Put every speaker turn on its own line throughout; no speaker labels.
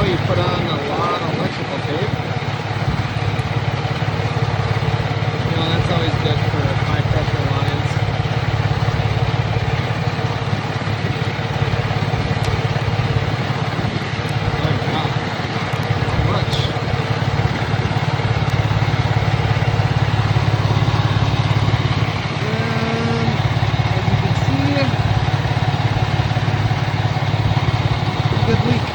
you put on a lot of electrical tape. You know, that's always good for high pressure lines. Oh wow, how much? As you can see, good leak.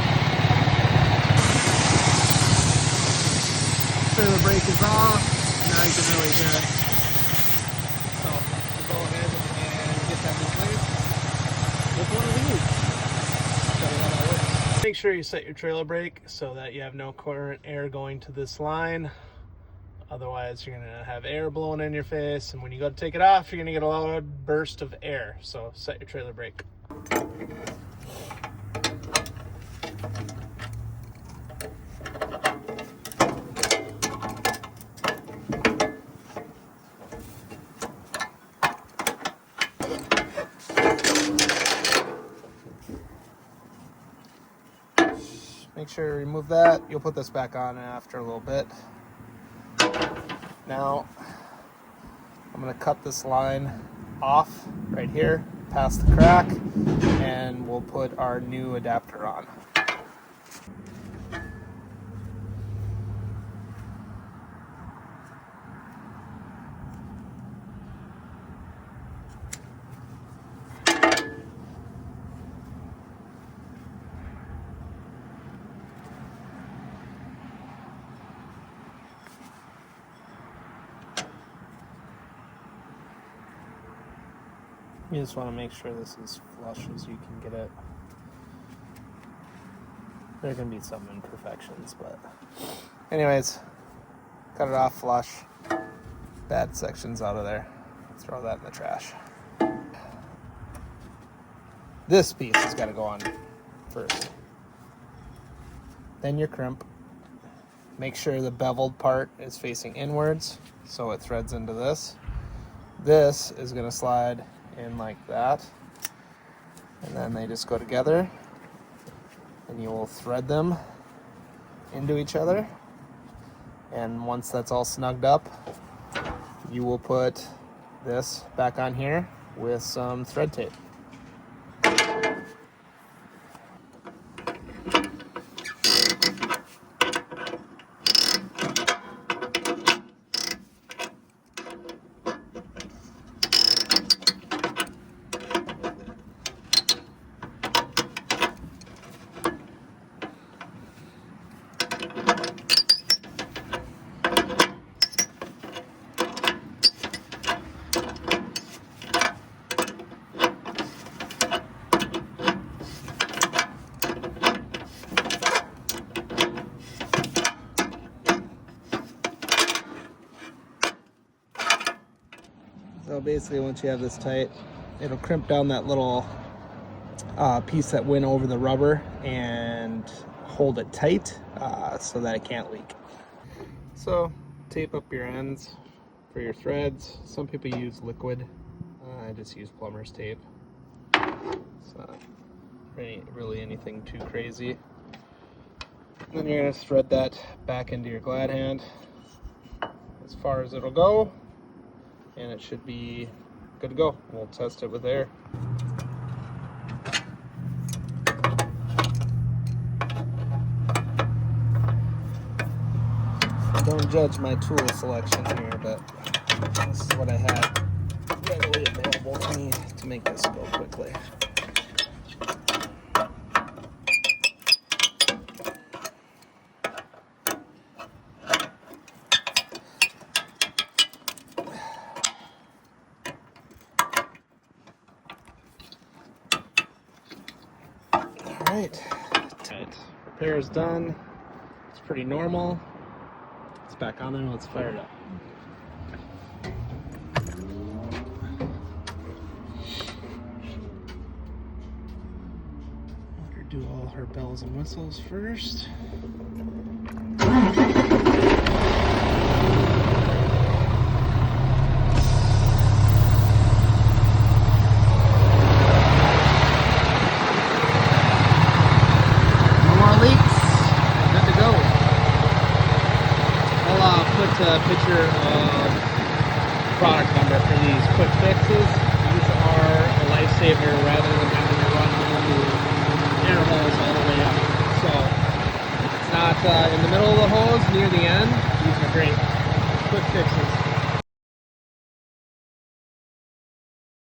The brake is off. Now you can really hear it. So we'll go ahead and get that replaced with one of these. Show you how that works. Make sure you set your trailer brake so that you have no current air going to this line. Otherwise, you're gonna have air blowing in your face, and when you go to take it off, you're gonna get a loud burst of air. So set your trailer brake. Make sure to remove that. You'll put this back on after a little bit. Now, I'm going to cut this line off right here, past the crack, and we'll put our new adapter on. You just want to make sure this is flush as you can get it. There can be some imperfections, but anyways, cut it off flush. Bad sections out of there. Throw that in the trash. This piece has got to go on first. Then your crimp. Make sure the beveled part is facing inwards so it threads into this. This is going to slide in like that, and then they just go together, and you will thread them into each other. And once that's all snugged up, you will put this back on here with some thread tape. So basically, once you have this tight, it'll crimp down that little piece that went over the rubber and hold it tight so that it can't leak. So tape up your ends for your threads. Some people use liquid. I just use plumber's tape. It's not really anything too crazy. And then you're going to thread that back into your glad hand as far as it'll go, and it should be good to go. We'll test it with air. Don't judge my tool selection here, but this is what I had readily available to me to make this go quickly. Alright, repair is done. It's pretty normal. It's back on there, let's fire it up. Let her do all her bells and whistles first. No more leaks. a picture of product number for these quick fixes. These are a lifesaver rather than having to run the air hose all the way up. So it's not in the middle of the hose near the end. These are great quick fixes.